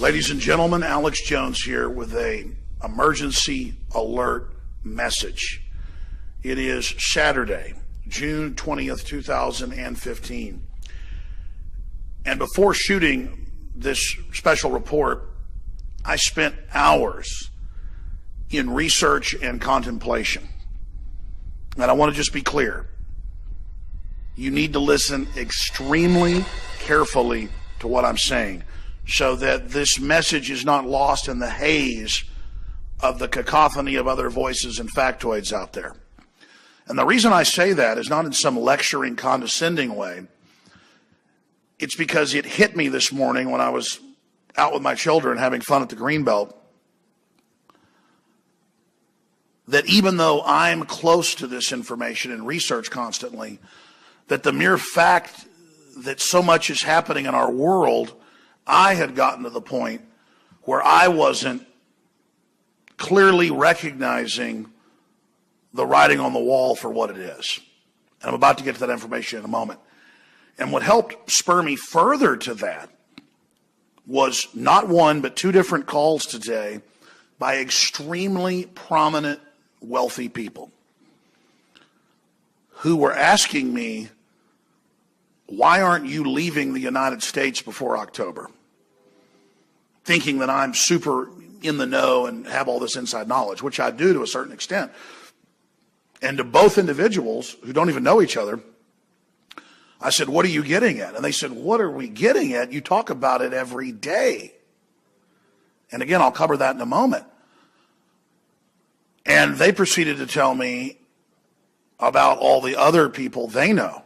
Ladies and gentlemen, Alex Jones here with a emergency alert message. It is Saturday, June 20th, 2015. And before shooting this special report, I spent hours in research and contemplation. And I want to just be clear. You need to listen extremely carefully to what I'm saying, so that this message is not lost in the haze of the cacophony of other voices and factoids out there. And the reason I say that is not in some lecturing, condescending way. It's because it hit me this morning when I was out with my children having fun at the Greenbelt, that even though I'm close to this information and research constantly, that the mere fact that so much is happening in our world, I had gotten to the point where I wasn't clearly recognizing the writing on the wall for what it is. And I'm about to get to that information in a moment. And what helped spur me further to that was not one, but two different calls today by extremely prominent, wealthy people who were asking me, why aren't you leaving the United States before October? Thinking that I'm super in the know and have all this inside knowledge, which I do to a certain extent. And to both individuals who don't even know each other, I said, what are you getting at? And they said, what are we getting at? You talk about it every day. And again, I'll cover that in a moment. And they proceeded to tell me about all the other people they know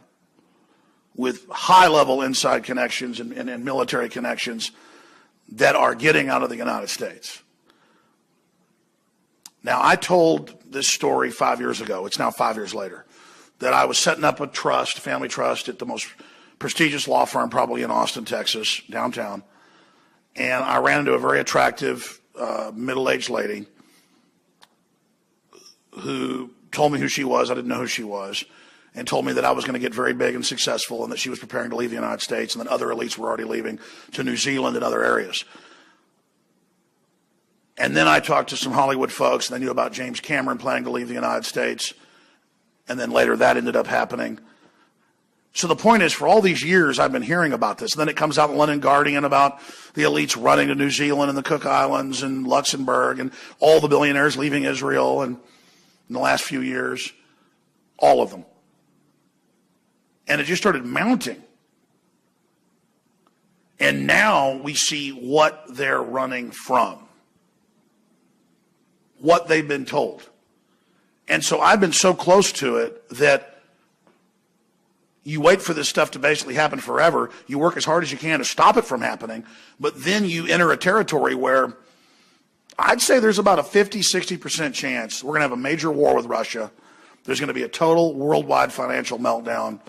with high-level inside connections and military connections that are getting out of the United States. Now, I told this story 5 years ago. It's now 5 years later, that I was setting up a trust, family trust, at the most prestigious law firm probably in Austin, Texas, downtown. And I ran into a very attractive middle-aged lady who told me who she was. I didn't know who she was. And told me that I was going to get very big and successful and that she was preparing to leave the United States and that other elites were already leaving to New Zealand and other areas. And then I talked to some Hollywood folks and they knew about James Cameron planning to leave the United States. And then later that ended up happening. So the point is, for all these years I've been hearing about this. And then it comes out in the London Guardian about the elites running to New Zealand and the Cook Islands and Luxembourg and all the billionaires leaving Israel and in the last few years. All of them. And it just started mounting. And now we see what they're running from. What they've been told. And so I've been so close to it that you wait for this stuff to basically happen forever. You work as hard as you can to stop it from happening. But then you enter a territory where I'd say there's about a 50-60% chance we're going to have a major war with Russia. There's going to be a total worldwide financial meltdown.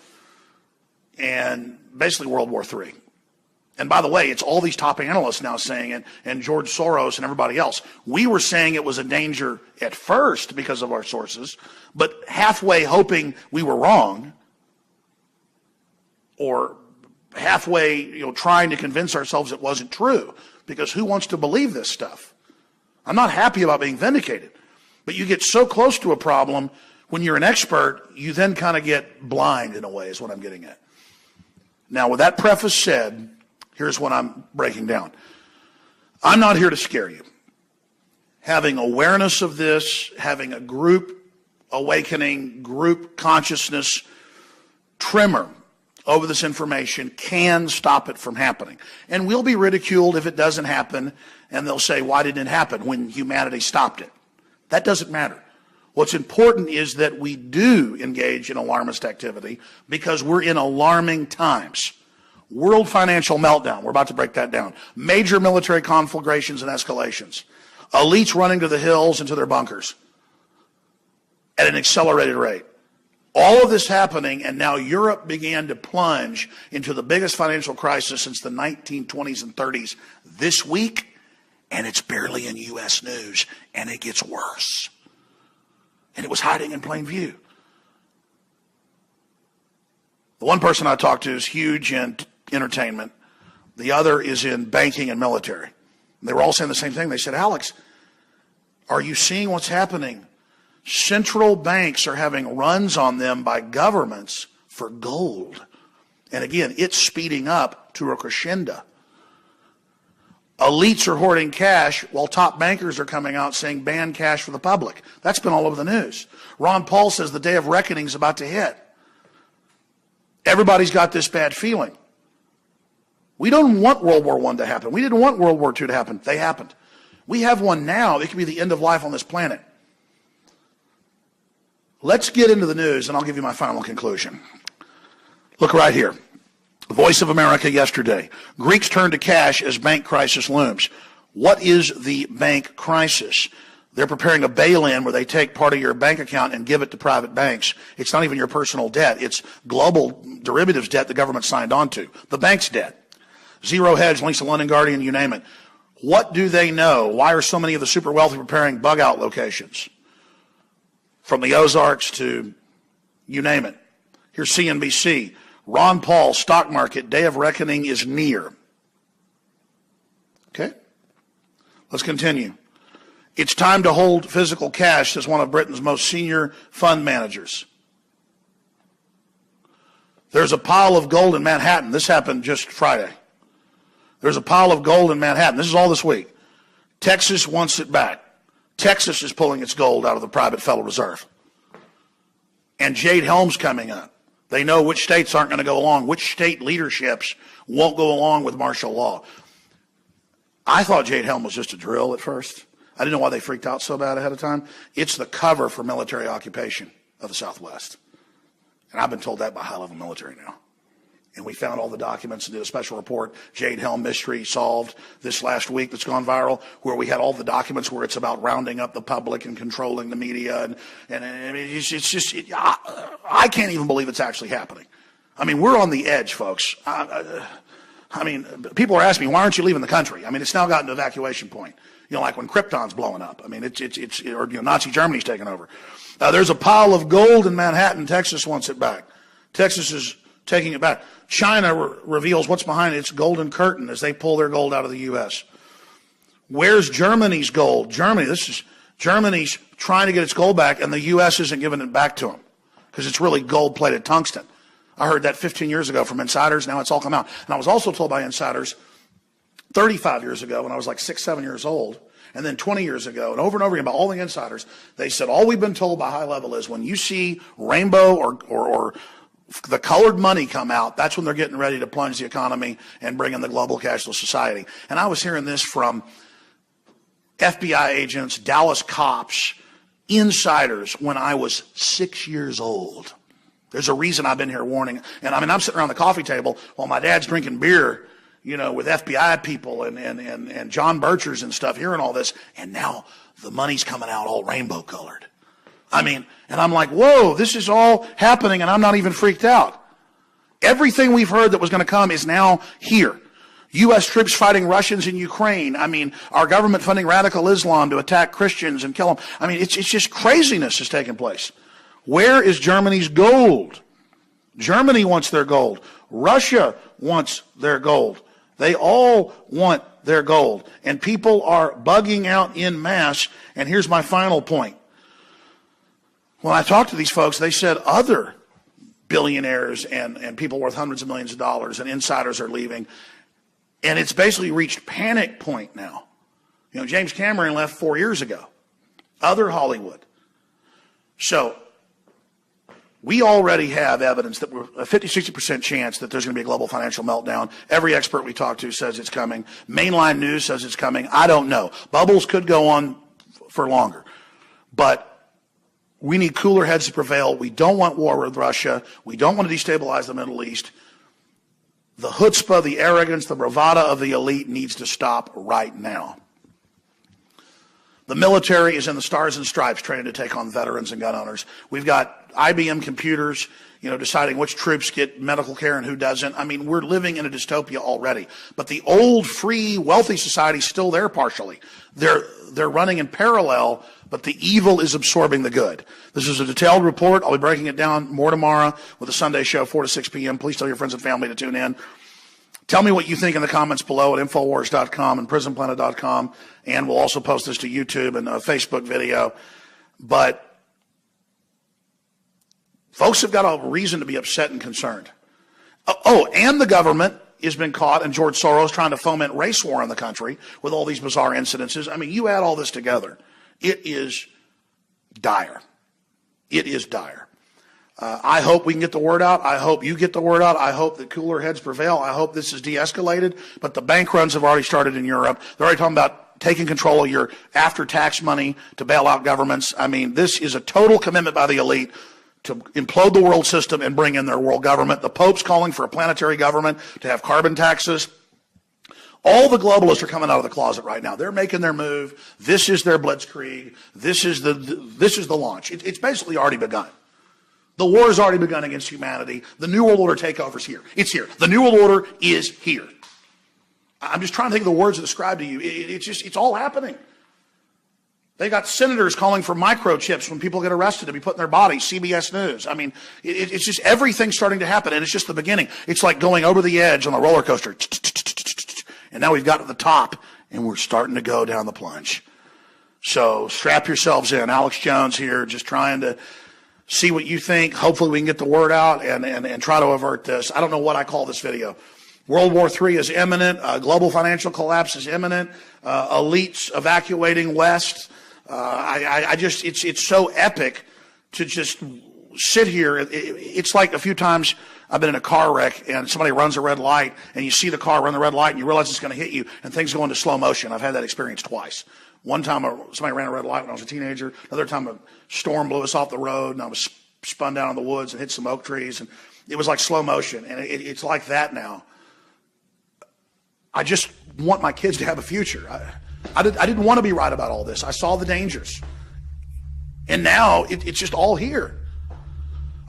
And basically World War III. And by the way, it's all these top analysts now saying it, and George Soros and everybody else. We were saying it was a danger at first because of our sources, but halfway hoping we were wrong, or halfway, trying to convince ourselves it wasn't true, because who wants to believe this stuff? I'm not happy about being vindicated, but you get so close to a problem, when you're an expert, you then kind of get blind in a way, is what I'm getting at. Now, with that preface said, here's what I'm breaking down. I'm not here to scare you. Having awareness of this, having a group awakening, group consciousness tremor over this information can stop it from happening. And we'll be ridiculed if it doesn't happen, and they'll say, why didn't it happen when humanity stopped it? That doesn't matter. What's important is that we do engage in alarmist activity because we're in alarming times. World financial meltdown. We're about to break that down. Major military conflagrations and escalations. Elites running to the hills and to their bunkers at an accelerated rate. All of this happening, and now Europe began to plunge into the biggest financial crisis since the 1920s and 30s this week, and it's barely in U.S. news, and it gets worse. And it was hiding in plain view. The one person I talked to is huge in entertainment. The other is in banking and military. They were all saying the same thing. They said, Alex, are you seeing what's happening? Central banks are having runs on them by governments for gold. And again, it's speeding up to a crescendo. Elites are hoarding cash while top bankers are coming out saying ban cash for the public. That's been all over the news. Ron Paul says the day of reckoning is about to hit. Everybody's got this bad feeling. We don't want World War I to happen. We didn't want World War II to happen. They happened. We have one now. It could be the end of life on this planet. Let's get into the news, and I'll give you my final conclusion. Look right here. Voice of America yesterday. Greeks turn to cash as bank crisis looms. What is the bank crisis? They're preparing a bail-in where they take part of your bank account and give it to private banks. It's not even your personal debt. It's global derivatives debt the government signed on to. The bank's debt. Zero Hedge, links to London Guardian, you name it. What do they know? Why are so many of the super wealthy preparing bug-out locations? From the Ozarks to you name it. Here's CNBC. Ron Paul, stock market, day of reckoning is near. Okay? Let's continue. It's time to hold physical cash, says one of Britain's most senior fund managers. There's a pile of gold in Manhattan. This happened just Friday. There's a pile of gold in Manhattan. This is all this week. Texas wants it back. Texas is pulling its gold out of the private Federal Reserve. And Jade Helm's coming up. They know which states aren't going to go along, which state leaderships won't go along with martial law. I thought Jade Helm was just a drill at first. I didn't know why they freaked out so bad ahead of time. It's the cover for military occupation of the Southwest. And I've been told that by high-level military now. And we found all the documents and did a special report, Jade Helm mystery solved, this last week that's gone viral, where we had all the documents where it's about rounding up the public and controlling the media. And I can't even believe it's actually happening. I mean, we're on the edge, folks. I mean, people are asking me, why aren't you leaving the country? I mean, it's now gotten to evacuation point. You know, like when Krypton's blowing up. I mean, Nazi Germany's taking over. There's a pile of gold in Manhattan. Texas wants it back. Texas is taking it back. China reveals what's behind its golden curtain as they pull their gold out of the U.S. Where's Germany's gold? Germany's trying to get its gold back, and the U.S. isn't giving it back to them because it's really gold-plated tungsten. I heard that 15 years ago from insiders. Now it's all come out. And I was also told by insiders 35 years ago when I was like 6, 7 years old, and then 20 years ago, and over again by all the insiders, they said all we've been told by high level is when you see rainbow or the colored money come out, that's when they're getting ready to plunge the economy and bring in the global cashless society. And I was hearing this from FBI agents, Dallas cops, insiders when I was 6 years old. There's a reason I've been here warning. And I mean, I'm sitting around the coffee table while my dad's drinking beer, you know, with FBI people and John Birchers and stuff, hearing all this. And now the money's coming out all rainbow colored. I mean, and I'm like, whoa, this is all happening and I'm not even freaked out. Everything we've heard that was going to come is now here. U.S. troops fighting Russians in Ukraine. I mean, our government funding radical Islam to attack Christians and kill them. I mean, it's just craziness is taking place. Where is Germany's gold? Germany wants their gold. Russia wants their gold. They all want their gold. And people are bugging out en masse. And here's my final point. When I talked to these folks, they said other billionaires and people worth hundreds of millions of dollars and insiders are leaving. And it's basically reached panic point now. You know, James Cameron left 4 years ago. Other Hollywood. So we already have evidence that we're a 50-60% chance that there's going to be a global financial meltdown. Every expert we talk to says it's coming. Mainline news says it's coming. I don't know. Bubbles could go on for longer. But we need cooler heads to prevail. We don't want war with Russia. We don't want to destabilize the Middle East. The chutzpah, the arrogance, the bravado of the elite needs to stop right now. The military is in the stars and stripes training to take on veterans and gun owners. We've got IBM computers, you know, deciding which troops get medical care and who doesn't. I mean, we're living in a dystopia already. But the old, free, wealthy society is still there partially. They're running in parallel, but the evil is absorbing the good. This is a detailed report. I'll be breaking it down more tomorrow with the Sunday show, 4 to 6 p.m. Please tell your friends and family to tune in. Tell me what you think in the comments below at Infowars.com and PrisonPlanet.com, and we'll also post this to YouTube and a Facebook video. But folks have got a reason to be upset and concerned. Oh, and the government has been caught, and George Soros trying to foment race war in the country with all these bizarre incidences. I mean, you add all this together, it is dire. It is dire. I hope we can get the word out. I hope you get the word out. I hope that cooler heads prevail. I hope this is de-escalated. But the bank runs have already started in Europe. They're already talking about taking control of your after-tax money to bail out governments. I mean, this is a total commitment by the elite to implode the world system and bring in their world government. The Pope's calling for a planetary government to have carbon taxes. All the globalists are coming out of the closet right now. They're making their move. This is their blitzkrieg. This is the launch. It's basically already begun. The war has already begun against humanity. The New World Order takeover is here. It's here. The New World Order is here. I'm just trying to think of the words to describe to you. It's all happening. They got senators calling for microchips when people get arrested to be put in their bodies. CBS News. I mean, it's just everything starting to happen, and it's just the beginning. It's like going over the edge on a roller coaster. And now we've got to the top, and we're starting to go down the plunge. So strap yourselves in. Alex Jones here, just trying to see what you think. Hopefully we can get the word out and try to avert this. I don't know what I call this video. World War III is imminent. Global financial collapse is imminent. Elites evacuating West. It's so epic to just sit here. It's like a few times I've been in a car wreck and somebody runs a red light and you see the car run the red light and you realize it's going to hit you and things go into slow motion. I've had that experience twice. One time somebody ran a red light when I was a teenager. Another time a storm blew us off the road and I was spun down in the woods and hit some oak trees. And it was like slow motion. And it's like that now. I just want my kids to have a future. I didn't want to be right about all this. I saw the dangers. And now it's just all here.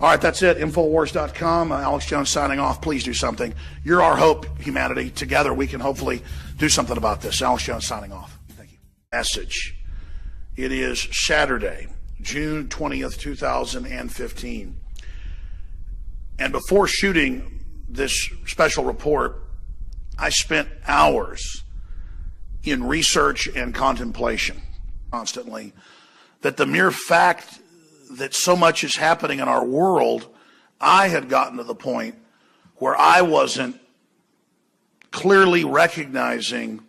All right, that's it. Infowars.com. Alex Jones signing off. Please do something. You're our hope, humanity. Together we can hopefully do something about this. Alex Jones signing off. Thank you. Message. It is Saturday, June 20th, 2015. And before shooting this special report, I spent hours in research and contemplation constantly that the mere fact that so much is happening in our world, I had gotten to the point where I wasn't clearly recognizing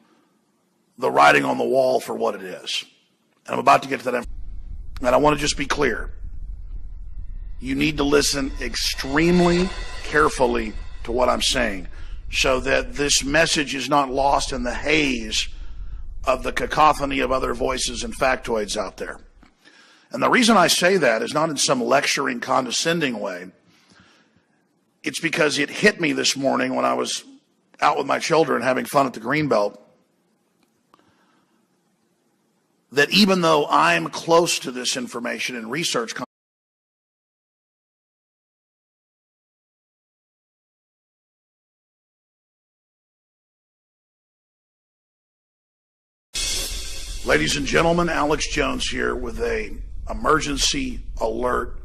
the writing on the wall for what it is. And I'm about to get to that. And I want to just be clear. You need to listen extremely carefully to what I'm saying so that this message is not lost in the haze of the cacophony of other voices and factoids out there. And the reason I say that is not in some lecturing, condescending way. It's because it hit me this morning when I was out with my children having fun at the Greenbelt that even though I'm close to this information and research, ladies and gentlemen, Alex Jones here with a emergency alert